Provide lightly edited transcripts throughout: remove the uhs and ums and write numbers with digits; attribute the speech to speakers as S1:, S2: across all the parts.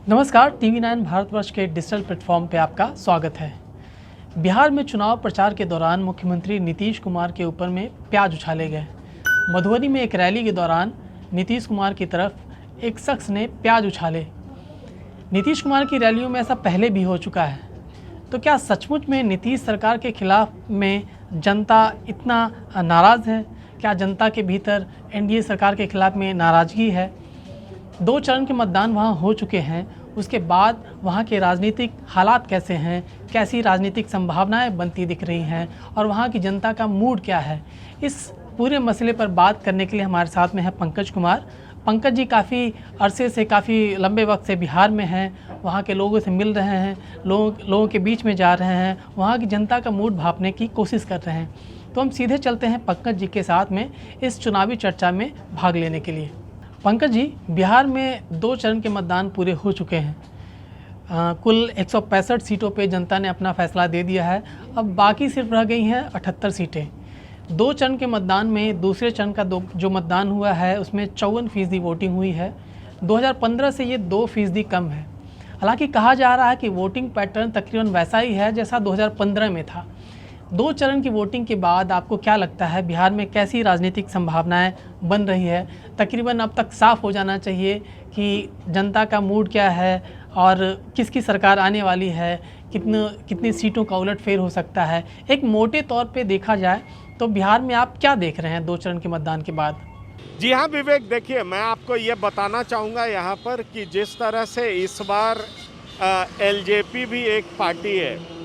S1: नमस्कार, TV9 भारतवर्ष के digital platform पे आपका स्वागत है। बिहार में चुनाव प्रचार के दौरान मुख्यमंत्री नीतीश कुमार के ऊपर में प्याज उछाले गए। मधुबनी में एक रैली के दौरान नीतीश कुमार की तरफ एक शख्स ने प्याज उछाले। नीतीश कुमार की रैलियों में ऐसा पहले भी हो चुका है, तो क्या सचमुच में नीतीश सरकार के खिलाफ में जनता इतना नाराज़ है? क्या जनता के भीतर NDA सरकार के खिलाफ में नाराज़गी है? 2 चरण के मतदान वहाँ हो चुके हैं, उसके बाद वहाँ के राजनीतिक हालात कैसे हैं, कैसी राजनीतिक संभावनाएं बनती दिख रही हैं और वहाँ की जनता का मूड क्या है, इस पूरे मसले पर बात करने के लिए हमारे साथ में है पंकज कुमार। पंकज जी काफ़ी अरसे से, काफ़ी लंबे वक्त से बिहार में हैं, वहाँ के लोगों से मिल रहे हैं, लोगों के बीच में जा रहे हैं, वहाँ की जनता का मूड भांपने की कोशिश कर रहे हैं। तो हम सीधे चलते हैं पंकज जी के साथ में इस चुनावी चर्चा में भाग लेने के लिए। पंकज जी, बिहार में 2 चरण के मतदान पूरे हो चुके हैं। कुल 165 सीटों पे जनता ने अपना फैसला दे दिया है। अब बाकी सिर्फ रह गई हैं 78 सीटें। 2 चरण के मतदान में दूसरे चरण का जो मतदान हुआ है उसमें 54% वोटिंग हुई है। 2015 से ये 2% कम है। हालांकि कहा जा रहा है कि वोटिंग पैटर्न तकरीबन वैसा ही है जैसा 2015 में था। 2 चरण की वोटिंग के बाद आपको क्या लगता है बिहार में कैसी राजनीतिक संभावनाएं बन रही है? तकरीबन अब तक साफ हो जाना चाहिए कि जनता का मूड क्या है और किसकी सरकार आने वाली है, कितनी सीटों का उलटफेर हो सकता है। एक मोटे तौर पे देखा जाए तो बिहार में आप क्या देख रहे हैं 2 चरण के मतदान के बाद?
S2: जी हाँ विवेक, देखिए मैं आपको ये बताना चाहूँगा यहाँ पर कि जिस तरह से इस बार LJP भी एक पार्टी है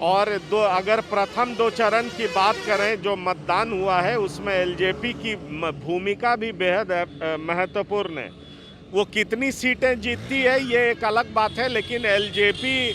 S2: और अगर प्रथम 2 चरण की बात करें जो मतदान हुआ है उसमें LJP की भूमिका भी बेहद महत्वपूर्ण है। वो कितनी सीटें जीतती है ये एक अलग बात है, लेकिन LJP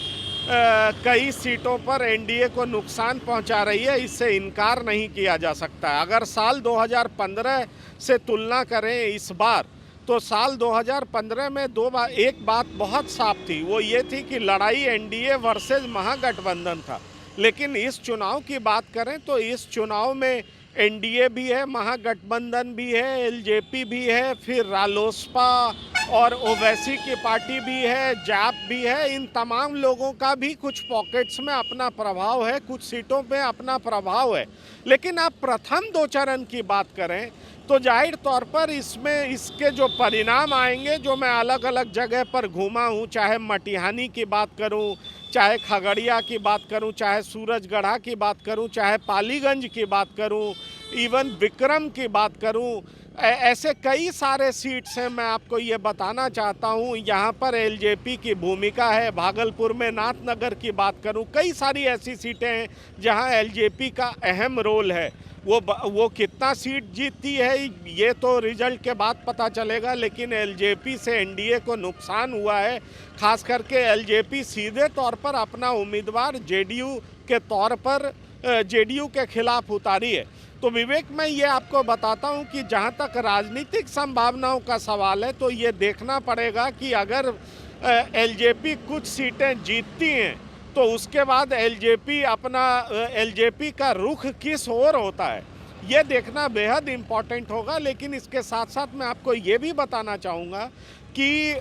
S2: कई सीटों पर NDA को नुकसान पहुंचा रही है, इससे इनकार नहीं किया जा सकता। अगर साल 2015 से तुलना करें इस बार, तो साल 2015 में एक बात बहुत साफ थी, वो ये थी कि लड़ाई NDA वर्सेस महागठबंधन था। लेकिन इस चुनाव की बात करें तो इस चुनाव में NDA भी है, महागठबंधन भी है, LJP भी है, फिर रालोसपा और ओवैसी की पार्टी भी है, जाप भी है। इन तमाम लोगों का भी कुछ पॉकेट्स में अपना प्रभाव है, कुछ सीटों पे अपना प्रभाव है। लेकिन आप प्रथम 2 चरण की बात करें तो जाहिर तौर पर इसके जो परिणाम आएंगे, जो मैं अलग अलग जगह पर घूमा हूँ, चाहे मटिहानी की बात करूँ, चाहे खगड़िया की बात करूँ, चाहे सूरजगढ़ा की बात करूँ, चाहे पालीगंज की बात करूँ, इवन विक्रम की बात करूँ, ऐसे कई सारे सीट्स हैं। मैं आपको ये बताना चाहता हूँ यहाँ पर LJP की भूमिका है। भागलपुर में नाथनगर की बात करूँ, कई सारी ऐसी सीटें हैं जहाँ LJP का अहम रोल है। वो कितना सीट जीतती है ये तो रिजल्ट के बाद पता चलेगा, लेकिन LJP से NDA को नुकसान हुआ है। खास करके LJP सीधे तौर पर अपना उम्मीदवार JDU के खिलाफ उतारी है। तो विवेक, मैं ये आपको बताता हूँ कि जहाँ तक राजनीतिक संभावनाओं का सवाल है तो ये देखना पड़ेगा कि अगर LJP कुछ सीटें जीतती हैं तो उसके बाद LJP का रुख किस ओर होता है ये देखना बेहद इम्पॉर्टेंट होगा। लेकिन इसके साथ साथ मैं आपको ये भी बताना चाहूँगा कि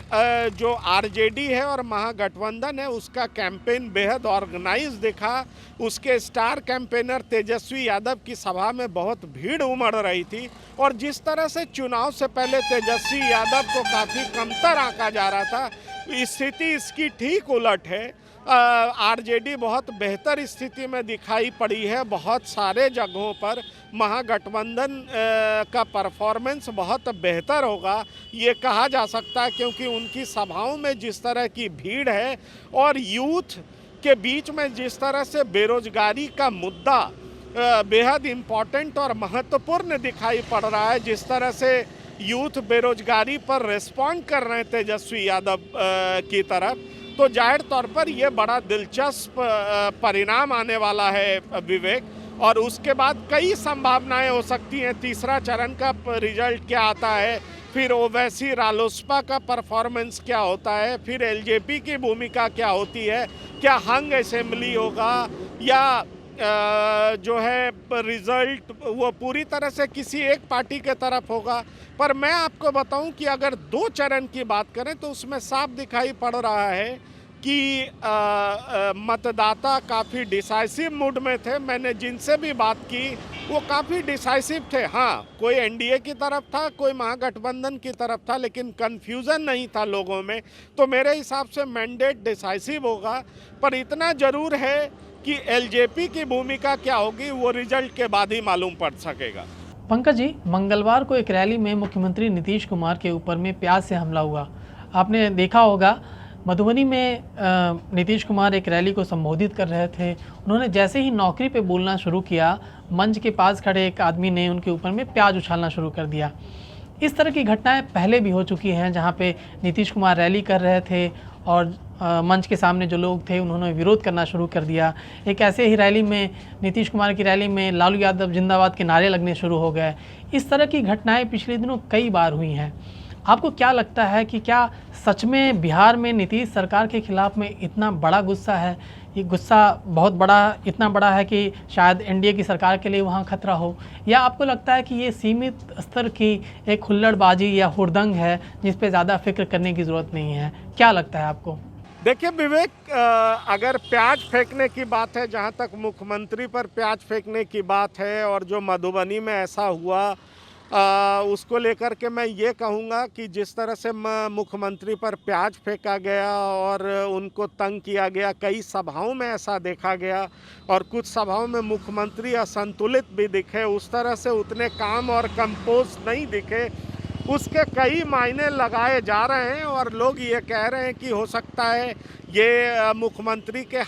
S2: जो RJD है और महागठबंधन है उसका कैंपेन बेहद ऑर्गेनाइज दिखा। उसके स्टार कैंपेनर तेजस्वी यादव की सभा में बहुत भीड़ उमड़ रही थी और जिस तरह से चुनाव से पहले तेजस्वी यादव को काफ़ी कमतर आंका जा रहा था, स्थिति इसकी ठीक उलट है। RJD बहुत बेहतर स्थिति में दिखाई पड़ी है। बहुत सारे जगहों पर महागठबंधन का परफॉर्मेंस बहुत बेहतर होगा ये कहा जा सकता है, क्योंकि उनकी सभाओं में जिस तरह की भीड़ है और यूथ के बीच में जिस तरह से बेरोजगारी का मुद्दा बेहद इम्पॉर्टेंट और महत्वपूर्ण दिखाई पड़ रहा है, जिस तरह से यूथ बेरोजगारी पर रिस्पॉन्ड कर रहे हैं तेजस्वी यादव की तरफ, तो जाहिर तौर पर यह बड़ा दिलचस्प परिणाम आने वाला है विवेक। और उसके बाद कई संभावनाएं हो सकती हैं। तीसरा चरण का रिजल्ट क्या आता है, फिर ओवैसी रालोसपा का परफॉर्मेंस क्या होता है, फिर LJP की भूमिका क्या होती है, क्या हंग असेंबली होगा या जो है रिजल्ट वो पूरी तरह से किसी एक पार्टी के तरफ होगा। पर मैं आपको बताऊं कि अगर 2 चरण की बात करें तो उसमें साफ दिखाई पड़ रहा है कि मतदाता काफ़ी डिसाइसिव मूड में थे। मैंने जिनसे भी बात की वो काफ़ी डिसाइसिव थे। हाँ, कोई एनडीए की तरफ था, कोई महागठबंधन की तरफ था, लेकिन कन्फ्यूज़न नहीं था लोगों में। तो मेरे हिसाब से मैंडेट डिसाइसिव होगा। पर इतना ज़रूर है कि एलजेपी की भूमिका क्या होगी वो रिजल्ट के बाद ही मालूम पड़ सकेगा।
S1: पंकज जी, मंगलवार को एक रैली में मुख्यमंत्री नीतीश कुमार के ऊपर में प्याज से हमला हुआ। आपने देखा होगा, मधुबनी में नीतीश कुमार एक रैली को संबोधित कर रहे थे। उन्होंने जैसे ही नौकरी पे बोलना शुरू किया, मंच के पास खड़े एक आदमी ने उनके ऊपर में प्याज उछालना शुरू कर दिया। इस तरह की घटनाएं पहले भी हो चुकी हैं, जहां पे नीतीश कुमार रैली कर रहे थे और मंच के सामने जो लोग थे उन्होंने विरोध करना शुरू कर दिया। एक ऐसे ही रैली में, नीतीश कुमार की रैली में लालू यादव जिंदाबाद के नारे लगने शुरू हो गए। इस तरह की घटनाएं पिछले दिनों कई बार हुई हैं। आपको क्या लगता है कि क्या सच में बिहार में नीतीश सरकार के खिलाफ में इतना बड़ा गुस्सा है? ये गुस्सा बहुत बड़ा, इतना बड़ा है कि शायद एनडीए की सरकार के लिए वहाँ खतरा हो, या आपको लगता है कि ये सीमित स्तर की एक हुल्लड़बाजी या हुड़दंग है जिस पे ज़्यादा फिक्र करने की ज़रूरत नहीं है? क्या लगता है आपको?
S2: देखिए विवेक, अगर प्याज फेंकने की बात है, जहाँ तक मुख्यमंत्री पर प्याज फेंकने की बात है और जो मधुबनी में ऐसा हुआ, उसको लेकर के मैं ये कहूँगा कि जिस तरह से मुख्यमंत्री पर प्याज फेंका गया और उनको तंग किया गया, कई सभाओं में ऐसा देखा गया और कुछ सभाओं में मुख्यमंत्री असंतुलित भी दिखे, उस तरह से उतने काम और कंपोज नहीं दिखे। उसके कई मायने लगाए जा रहे हैं और लोग ये कह रहे हैं कि हो सकता है ये मुख्यमंत्री के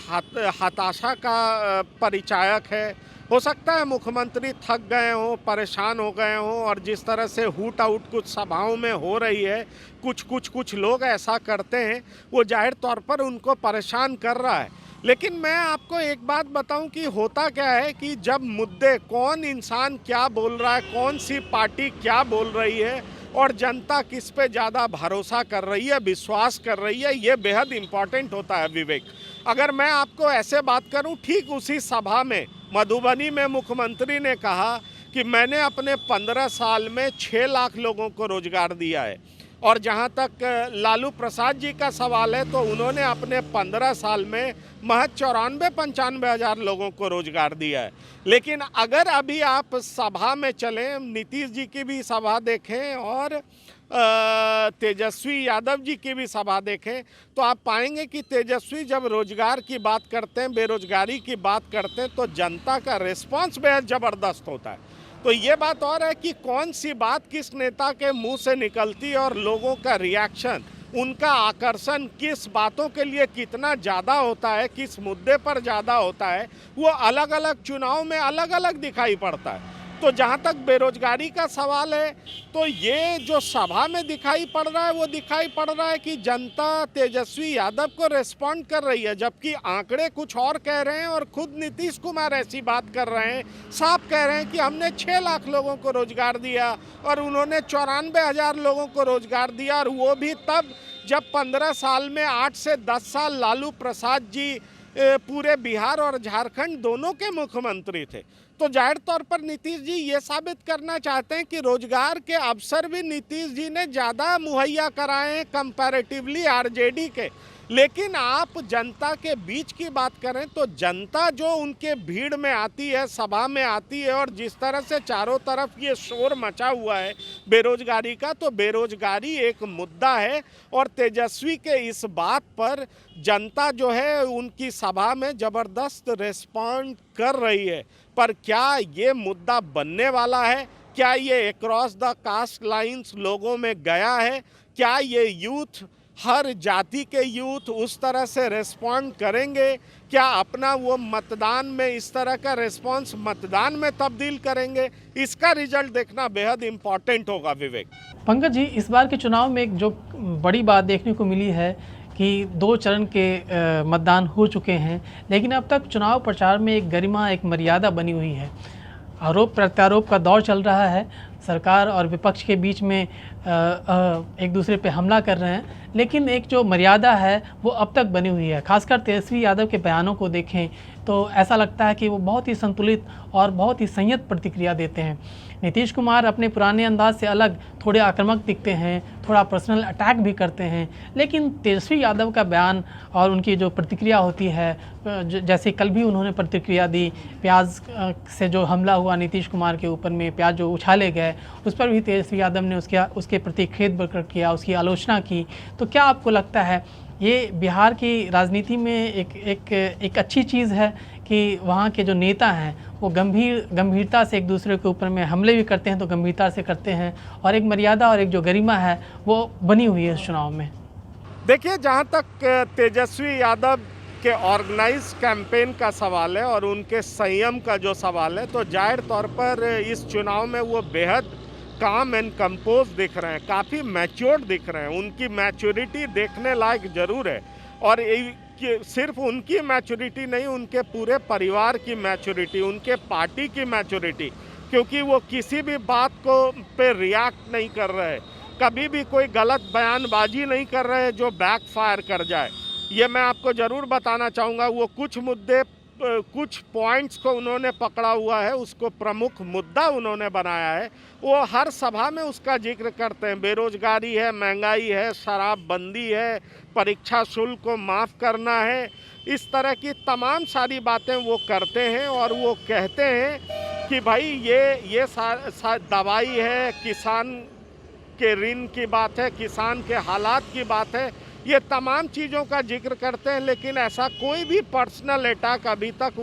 S2: हताशा का परिचायक है। हो सकता है मुख्यमंत्री थक गए हों, परेशान हो गए हों और जिस तरह से हूट आउट कुछ सभाओं में हो रही है, कुछ लोग ऐसा करते हैं, वो जाहिर तौर पर उनको परेशान कर रहा है। लेकिन मैं आपको एक बात बताऊं कि होता क्या है कि जब मुद्दे, कौन इंसान क्या बोल रहा है, कौन सी पार्टी क्या बोल रही है और जनता किस पे ज़्यादा भरोसा कर रही है, विश्वास कर रही है, ये बेहद इम्पॉर्टेंट होता है विवेक। अगर मैं आपको ऐसे बात करूं, ठीक उसी सभा में मधुबनी में मुख्यमंत्री ने कहा कि मैंने अपने 15 साल में 6 लाख लोगों को रोजगार दिया है। और जहां तक लालू प्रसाद जी का सवाल है तो उन्होंने अपने 15 साल में महज 94-95 हज़ार लोगों को रोजगार दिया है। लेकिन अगर अभी आप सभा में चलें, नीतीश जी की भी सभा देखें और तेजस्वी यादव जी की भी सभा देखें, तो आप पाएंगे कि तेजस्वी जब रोजगार की बात करते हैं, बेरोजगारी की बात करते हैं, तो जनता का रिस्पांस बेहद ज़बरदस्त होता है। तो ये बात और है कि कौन सी बात किस नेता के मुंह से निकलती है और लोगों का रिएक्शन, उनका आकर्षण किस बातों के लिए कितना ज़्यादा होता है, किस मुद्दे पर ज़्यादा होता है, वो अलग अलग चुनाव में अलग अलग दिखाई पड़ता है। तो जहाँ तक बेरोजगारी का सवाल है, तो ये जो सभा में दिखाई पड़ रहा है वो दिखाई पड़ रहा है कि जनता तेजस्वी यादव को रिस्पॉन्ड कर रही है, जबकि आंकड़े कुछ और कह रहे हैं और खुद नीतीश कुमार ऐसी बात कर रहे हैं, साफ कह रहे हैं कि हमने 6 लाख लोगों को रोजगार दिया और उन्होंने 94 हज़ार लोगों को रोजगार दिया, और वो भी तब जब 15 साल में 8 से 10 साल लालू प्रसाद जी पूरे बिहार और झारखंड दोनों के मुख्यमंत्री थे। तो जाहिर तौर पर नीतीश जी ये साबित करना चाहते हैं कि रोजगार के अवसर भी नीतीश जी ने ज़्यादा मुहैया कराए हैं कंपैरेटिवली आरजेडी के। लेकिन आप जनता के बीच की बात करें तो जनता जो उनके भीड़ में आती है, सभा में आती है, और जिस तरह से चारों तरफ ये शोर मचा हुआ है बेरोजगारी का, तो बेरोजगारी एक मुद्दा है और तेजस्वी के इस बात पर जनता जो है उनकी सभा में ज़बरदस्त रिस्पॉन्ड कर रही है। पर क्या ये मुद्दा बनने वाला है? क्या ये अक्रॉस द कास्ट लाइंस लोगों में गया है? क्या ये यूथ, हर जाति के यूथ उस तरह से रिस्पॉन्ड करेंगे? क्या अपना वो मतदान में इस तरह का रिस्पॉन्स मतदान में तब्दील करेंगे? इसका रिजल्ट देखना बेहद इम्पॉर्टेंट होगा विवेक।
S1: पंकज जी, इस बार के चुनाव में एक जो बड़ी बात देखने को मिली है कि 2 चरण के मतदान हो चुके हैं, लेकिन अब तक चुनाव प्रचार में एक गरिमा, एक मर्यादा बनी हुई है। आरोप प्रत्यारोप का दौर चल रहा है, सरकार और विपक्ष के बीच में एक दूसरे पे हमला कर रहे हैं, लेकिन एक जो मर्यादा है वो अब तक बनी हुई है। खासकर तेजस्वी यादव के बयानों को देखें, तो ऐसा लगता है कि वो बहुत ही संतुलित और बहुत ही संयत प्रतिक्रिया देते हैं। नीतीश कुमार अपने पुराने अंदाज से अलग थोड़े आक्रामक दिखते हैं, थोड़ा पर्सनल अटैक भी करते हैं, लेकिन तेजस्वी यादव का बयान और उनकी जो प्रतिक्रिया होती है, जैसे कल भी उन्होंने प्रतिक्रिया दी, प्याज से जो हमला हुआ नीतीश कुमार के ऊपर में, प्याज जो उछाले गए, उस पर भी तेजस्वी यादव ने उसके प्रति खेद प्रकट किया, उसकी आलोचना की। तो क्या आपको लगता है ये बिहार की राजनीति में एक अच्छी चीज़ है कि वहाँ के जो नेता हैं वो गंभीरता से एक दूसरे के ऊपर में हमले भी करते हैं तो गंभीरता से करते हैं, और एक मर्यादा और एक जो गरिमा है वो बनी हुई है इस चुनाव में?
S2: देखिए, जहाँ तक तेजस्वी यादव के ऑर्गेनाइज कैंपेन का सवाल है और उनके संयम का जो सवाल है, तो जाहिर तौर पर इस चुनाव में वो बेहद काम एंड कंपोज दिख रहे हैं, काफ़ी मैच्योर्ड दिख रहे हैं। उनकी मैच्योरिटी देखने लायक जरूर है, और सिर्फ उनकी मैच्योरिटी नहीं, उनके पूरे परिवार की मैच्योरिटी, उनके पार्टी की मैच्योरिटी, क्योंकि वो किसी भी बात को पे रिएक्ट नहीं कर रहे, कभी भी कोई गलत बयानबाजी नहीं कर रहे जो बैकफायर कर जाए। ये मैं आपको ज़रूर बताना चाहूँगा। वो कुछ मुद्दे, कुछ पॉइंट्स को उन्होंने पकड़ा हुआ है, उसको प्रमुख मुद्दा उन्होंने बनाया है, वो हर सभा में उसका जिक्र करते हैं। बेरोजगारी है, महंगाई है, शराबबंदी है, परीक्षा शुल्क को माफ़ करना है, इस तरह की तमाम सारी बातें वो करते हैं। और वो कहते हैं कि भाई ये दवाई है, किसान के ऋण की बात है, किसान के हालात की बात है, ये तमाम चीज़ों का जिक्र करते हैं। लेकिन ऐसा कोई भी पर्सनल अटैक अभी तक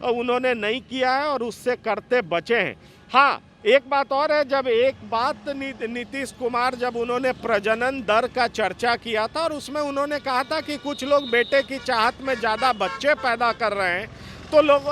S2: उन्होंने नहीं किया है और उससे करते बचे हैं। हाँ, एक बात और है, जब एक बात नीतीश कुमार, जब उन्होंने प्रजनन दर का चर्चा किया था और उसमें उन्होंने कहा था कि कुछ लोग बेटे की चाहत में ज़्यादा बच्चे पैदा कर रहे हैं, तो लोग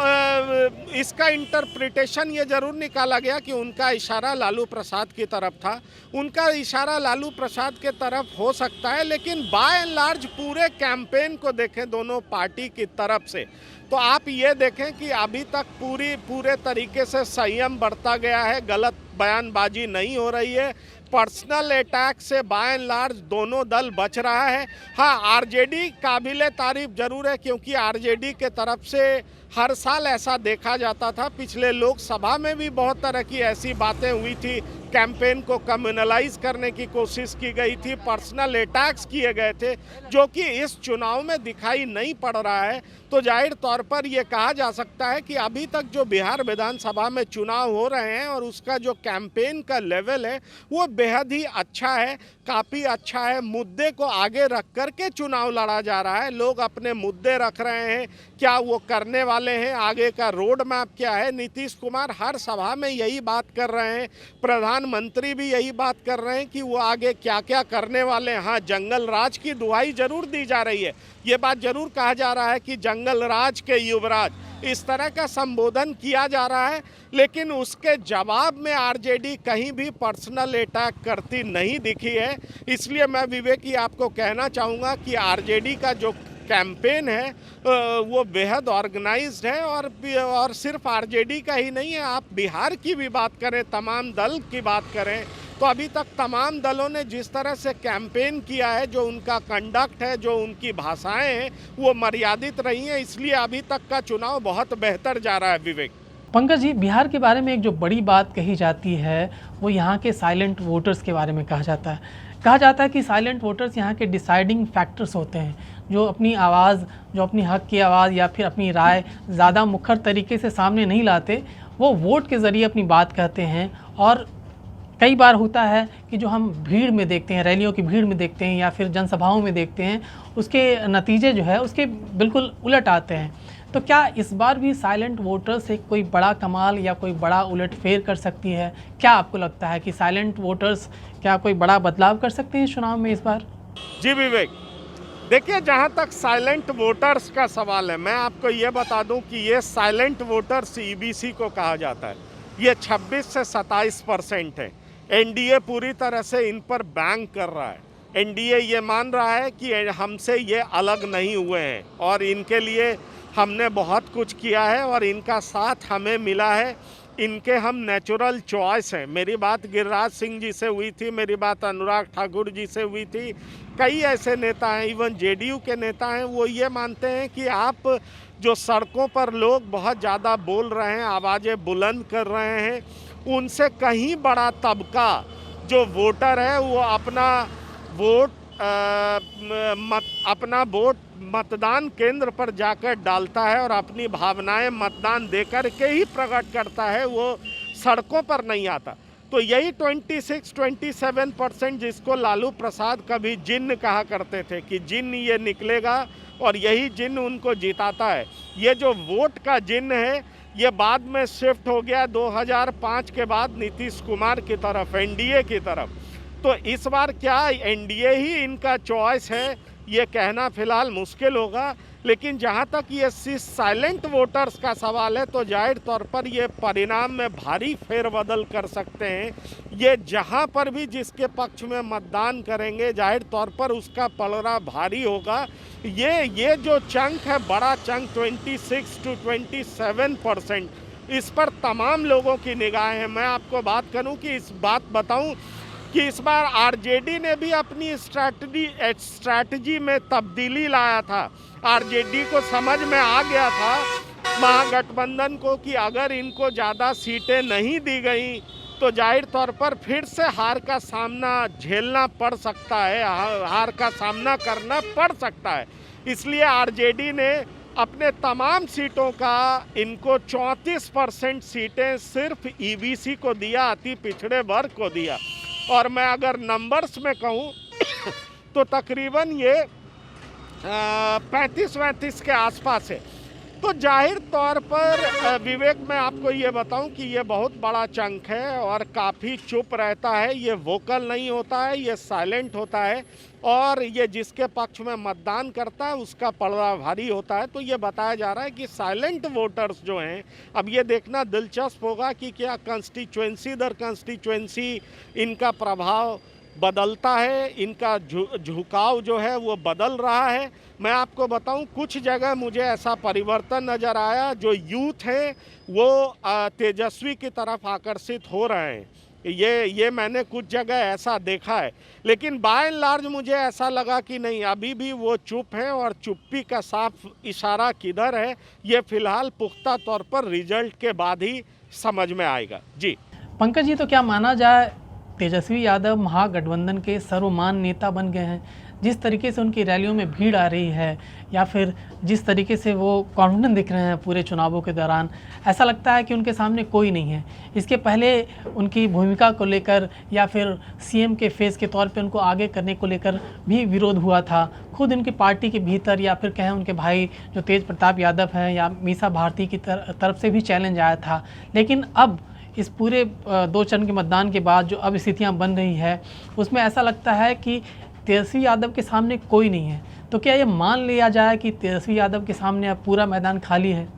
S2: इसका इंटरप्रिटेशन ये ज़रूर निकाला गया कि उनका इशारा लालू प्रसाद की तरफ था। उनका इशारा लालू प्रसाद के तरफ हो सकता है, लेकिन बाय एंड लार्ज पूरे कैंपेन को देखें दोनों पार्टी की तरफ से, तो आप ये देखें कि अभी तक पूरे तरीके से संयम बरता गया है, गलत बयानबाजी नहीं हो रही है, पर्सनल अटैक से बाय एंड लार्ज दोनों दल बच रहा है। हाँ, आरजेडी काबिले तारीफ जरूर है, क्योंकि आरजेडी के तरफ से हर साल ऐसा देखा जाता था। पिछले लोकसभा में भी बहुत तरह की ऐसी बातें हुई थी, कैंपेन को कम्युनलाइज करने की कोशिश की गई थी, पर्सनल अटैक्स किए गए थे, जो कि इस चुनाव में दिखाई नहीं पड़ रहा है। तो जाहिर तौर पर यह कहा जा सकता है कि अभी तक जो बिहार विधानसभा में चुनाव हो रहे हैं और उसका जो कैंपेन का लेवल है वो बेहद ही अच्छा है, काफ़ी अच्छा है। मुद्दे को आगे रख कर के चुनाव लड़ा जा रहा है, लोग अपने मुद्दे रख रहे हैं, क्या वो करने वाले हैं, आगे का रोड मैप क्या है। नीतीश कुमार हर सभा में यही बात कर रहे हैं, प्रधानमंत्री भी यही बात कर रहे हैं कि वो आगे क्या क्या करने वाले हैं। हाँ, जंगल राज की दुहाई जरूर दी जा रही है, ये बात जरूर कहा जा रहा है कि जंगल राज के युवराज, इस तरह का संबोधन किया जा रहा है, लेकिन उसके जवाब में आरजेडी कहीं भी पर्सनल अटैक करती नहीं दिखी है। इसलिए मैं विवेक आपको कहना चाहूँगा कि आरजेडी का जो कैंपेन है वो बेहद ऑर्गेनाइज्ड है, और सिर्फ आरजेडी का ही नहीं है, आप बिहार की भी बात करें, तमाम दल की बात करें, तो अभी तक तमाम दलों ने जिस तरह से कैंपेन किया है, जो उनका कंडक्ट है, जो उनकी भाषाएं हैं, वो मर्यादित रही हैं। इसलिए अभी तक का चुनाव बहुत बेहतर जा रहा है। विवेक,
S1: पंकज जी, बिहार के बारे में एक जो बड़ी बात कही जाती है वो यहाँ के साइलेंट वोटर्स के बारे में कहा जाता है कि साइलेंट वोटर्स यहाँ के डिसाइडिंग फैक्टर्स होते हैं, जो अपनी आवाज़, जो अपनी हक की आवाज़ या फिर अपनी राय ज़्यादा मुखर तरीके से सामने नहीं लाते, वो वोट के ज़रिए अपनी बात कहते हैं। और कई बार होता है कि जो हम भीड़ में देखते हैं, रैलियों की भीड़ में देखते हैं या फिर जनसभाओं में देखते हैं, उसके नतीजे जो है उसके बिल्कुल उलट आते हैं। तो क्या इस बार भी साइलेंट वोटर से कोई बड़ा कमाल या कोई बड़ा उलटफेर कर सकती है? क्या आपको लगता है कि साइलेंट वोटर्स क्या कोई बड़ा बदलाव कर सकते हैं चुनाव में इस बार?
S2: जी विवेक, देखिए, जहाँ तक साइलेंट वोटर्स का सवाल है, मैं आपको ये बता दूं कि ये साइलेंट वोटर्स ईबीसी को कहा जाता है। ये 26 से 27% है। एनडीए पूरी तरह से इन पर बैंक कर रहा है। एनडीए ये मान रहा है कि हमसे ये अलग नहीं हुए हैं और इनके लिए हमने बहुत कुछ किया है और इनका साथ हमें मिला है, इनके हम नेचुरल चॉइस हैं। मेरी बात गिरिराज सिंह जी से हुई थी, मेरी बात अनुराग ठाकुर जी से हुई थी, कई ऐसे नेता हैं, इवन जेडीयू के नेता हैं, वो ये मानते हैं कि आप जो सड़कों पर लोग बहुत ज़्यादा बोल रहे हैं, आवाज़ें बुलंद कर रहे हैं, उनसे कहीं बड़ा तबका जो वोटर है वो अपना वोट मतदान केंद्र पर जाकर डालता है और अपनी भावनाएं मतदान देकर के ही प्रकट करता है, वो सड़कों पर नहीं आता। तो यही 26-27% जिसको लालू प्रसाद कभी जिन्न कहा करते थे कि जिन्न ये निकलेगा और यही जिन्न उनको जिताता है, ये जो वोट का जिन्न है ये बाद में शिफ्ट हो गया 2005 के बाद नीतीश कुमार की तरफ, एनडीए की तरफ। तो इस बार क्या एनडीए ही इनका चॉइस है ये कहना फिलहाल मुश्किल होगा, लेकिन जहां तक ये साइलेंट वोटर्स का सवाल है तो जाहिर तौर पर ये परिणाम में भारी फेरबदल कर सकते हैं। ये जहां पर भी जिसके पक्ष में मतदान करेंगे जाहिर तौर पर उसका पलड़ा भारी होगा। ये जो चंक है, बड़ा चंक 26-27%, इस पर तमाम लोगों की निगाहें हैं। मैं आपको बात बताऊं कि इस बार आरजेडी ने भी अपनी स्ट्रैटेजी में तब्दीली लाया था। आरजेडी को समझ में आ गया था महागठबंधन को कि अगर इनको ज़्यादा सीटें नहीं दी गई तो जाहिर तौर पर फिर से हार का सामना झेलना पड़ सकता है, हार का सामना करना पड़ सकता है। इसलिए आरजेडी ने अपने तमाम सीटों का इनको 34% सीटें सिर्फ ईबीसी को दिया, अति पिछड़े वर्ग को दिया। और मैं अगर नंबर्स में कहूँ तो तकरीबन ये 35-35 के आसपास है। तो जाहिर तौर पर विवेक, मैं आपको ये बताऊं कि ये बहुत बड़ा चंक है और काफ़ी चुप रहता है, ये वोकल नहीं होता है, ये साइलेंट होता है और ये जिसके पक्ष में मतदान करता है उसका पलड़ा भारी होता है। तो ये बताया जा रहा है कि साइलेंट वोटर्स जो हैं, अब ये देखना दिलचस्प होगा कि क्या कंस्टिट्यूएंसी दर कंस्टिट्यूएंसी इनका प्रभाव बदलता है, इनका झुकाव जो है वो बदल रहा है। मैं आपको बताऊं कुछ जगह मुझे ऐसा परिवर्तन नज़र आया, जो यूथ है वो तेजस्वी की तरफ आकर्षित हो रहे हैं, ये मैंने कुछ जगह ऐसा देखा है। लेकिन बाय एंड लार्ज मुझे ऐसा लगा कि नहीं, अभी भी वो चुप है और चुप्पी का साफ इशारा किधर है ये फिलहाल पुख्ता तौर पर रिजल्ट के बाद ही समझ में आएगा। जी
S1: पंकज जी, तो क्या माना जाए तेजस्वी यादव महागठबंधन के सर्वमान्य नेता बन गए हैं? जिस तरीके से उनकी रैलियों में भीड़ आ रही है या फिर जिस तरीके से वो कॉन्फिडेंट दिख रहे हैं पूरे चुनावों के दौरान, ऐसा लगता है कि उनके सामने कोई नहीं है। इसके पहले उनकी भूमिका को लेकर या फिर सीएम के फेस के तौर पे उनको आगे करने को लेकर भी विरोध हुआ था। खुद उनकी पार्टी के भीतर या फिर कहें उनके भाई जो तेज प्रताप यादव हैं या मीसा भारती की तरफ से भी चैलेंज आया था। लेकिन अब इस पूरे 2 चरण के मतदान के बाद जो अब स्थितियां बन रही है उसमें ऐसा लगता है कि तेजस्वी यादव के सामने कोई नहीं है। तो क्या ये मान लिया जाए कि तेजस्वी यादव के सामने अब पूरा मैदान खाली है?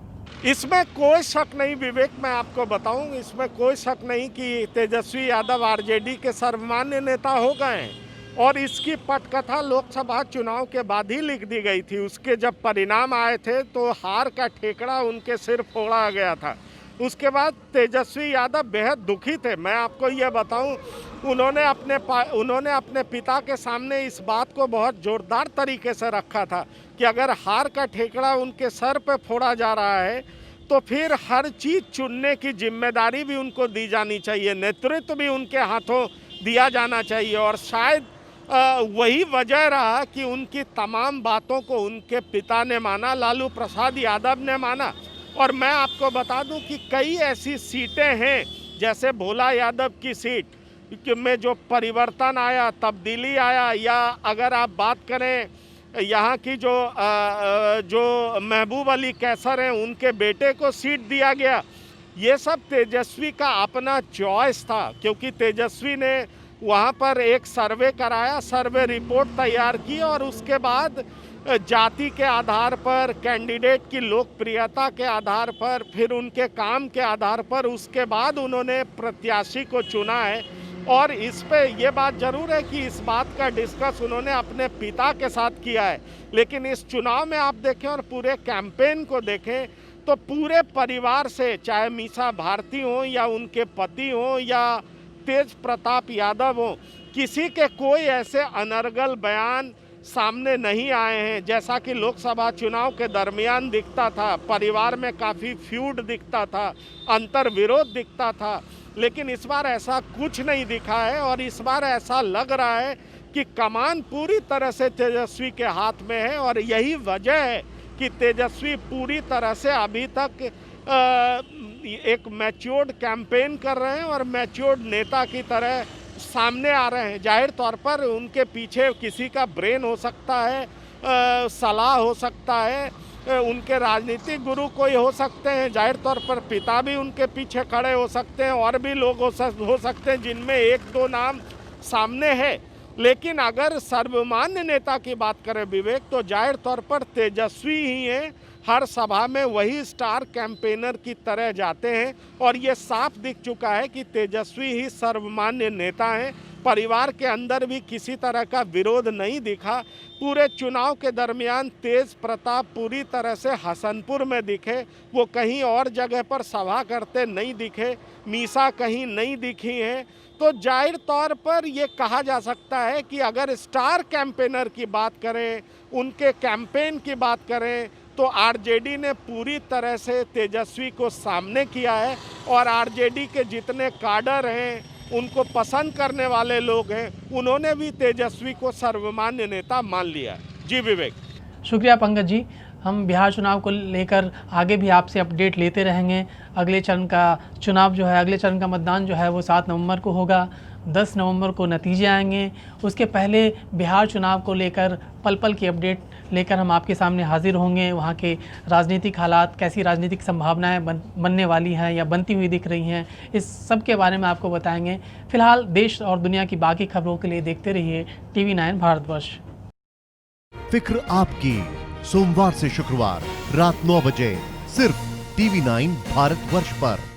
S2: इसमें कोई शक नहीं विवेक, मैं आपको बताऊं, इसमें कोई शक नहीं कि तेजस्वी यादव आरजेडी के सर्वमान्य नेता हो गए हैं और इसकी पटकथा लोकसभा चुनाव के बाद ही लिख दी गई थी। उसके जब परिणाम आए थे तो हार का ठेकड़ा उनके सिर फोड़ा गया था। उसके बाद तेजस्वी यादव बेहद दुखी थे। मैं आपको ये बताऊं, उन्होंने अपने पिता के सामने इस बात को बहुत जोरदार तरीके से रखा था कि अगर हार का ठेकड़ा उनके सर पे फोड़ा जा रहा है तो फिर हर चीज़ चुनने की जिम्मेदारी भी उनको दी जानी चाहिए, नेतृत्व भी उनके हाथों दिया जाना चाहिए। और शायद वही वजह रहा कि उनकी तमाम बातों को उनके पिता ने माना, लालू प्रसाद यादव ने माना। और मैं आपको बता दूं कि कई ऐसी सीटें हैं, जैसे भोला यादव की सीट में जो परिवर्तन आया, तब्दीली आया, या अगर आप बात करें यहाँ की जो महबूब अली कैसर हैं उनके बेटे को सीट दिया गया, ये सब तेजस्वी का अपना चॉइस था। क्योंकि तेजस्वी ने वहाँ पर एक सर्वे कराया, सर्वे रिपोर्ट तैयार की और उसके बाद जाति के आधार पर, कैंडिडेट की लोकप्रियता के आधार पर, फिर उनके काम के आधार पर, उसके बाद उन्होंने प्रत्याशी को चुना है। और इस पे ये बात जरूर है कि इस बात का डिस्कस उन्होंने अपने पिता के साथ किया है। लेकिन इस चुनाव में आप देखें और पूरे कैंपेन को देखें तो पूरे परिवार से, चाहे मीसा भारती हो या उनके पति हो या तेज प्रताप यादव हो, किसी के कोई ऐसे अनर्गल बयान सामने नहीं आए हैं। जैसा कि लोकसभा चुनाव के दरमियान दिखता था, परिवार में काफ़ी फ्यूड दिखता था, अंतर विरोध दिखता था, लेकिन इस बार ऐसा कुछ नहीं दिखा है। और इस बार ऐसा लग रहा है कि कमान पूरी तरह से तेजस्वी के हाथ में है। और यही वजह है कि तेजस्वी पूरी तरह से अभी तक एक मैच्योर्ड कैंपेन कर रहे हैं और मैच्योर्ड नेता की तरह सामने आ रहे हैं। जाहिर तौर पर उनके पीछे किसी का ब्रेन हो सकता है, सलाह हो सकता है, उनके राजनीतिक गुरु कोई हो सकते हैं, जाहिर तौर पर पिता भी उनके पीछे खड़े हो सकते हैं, और भी लोग हो सकते हैं जिनमें एक दो नाम सामने है। लेकिन अगर सर्वमान्य नेता की बात करें विवेक, तो जाहिर तौर पर तेजस्वी ही हैं। हर सभा में वही स्टार कैंपेनर की तरह जाते हैं और ये साफ दिख चुका है कि तेजस्वी ही सर्वमान्य नेता हैं। परिवार के अंदर भी किसी तरह का विरोध नहीं दिखा। पूरे चुनाव के दरमियान तेज प्रताप पूरी तरह से हसनपुर में दिखे, वो कहीं और जगह पर सभा करते नहीं दिखे, मीसा कहीं नहीं दिखी हैं। तो जाहिर तौर पर ये कहा जा सकता है कि अगर स्टार कैंपेनर की बात करें, उनके कैंपेन की बात करें, तो आरजेडी ने पूरी तरह से तेजस्वी को सामने किया है। और आरजेडी के जितने काडर हैं, उनको पसंद करने वाले लोग हैं, उन्होंने भी तेजस्वी को सर्वमान्य नेता मान लिया है। जी विवेक।
S1: शुक्रिया पंकज जी। हम बिहार चुनाव को लेकर आगे भी आपसे अपडेट लेते रहेंगे। अगले चरण का चुनाव जो है, अगले चरण का मतदान जो है वो 7 नवंबर को होगा। 10 नवंबर को नतीजे आएंगे। उसके पहले बिहार चुनाव को लेकर पल पल की अपडेट लेकर हम आपके सामने हाजिर होंगे। वहाँ के राजनीतिक हालात, कैसी राजनीतिक संभावनाएं बनने वाली हैं या बनती हुई दिख रही हैं, इस सब के बारे में आपको बताएंगे। फिलहाल देश और दुनिया की बाकी खबरों के लिए देखते रहिए TV9 भारतवर्ष।
S3: फिक्र आपकी, सोमवार से शुक्रवार रात 9 बजे सिर्फ TV9 भारतवर्ष पर।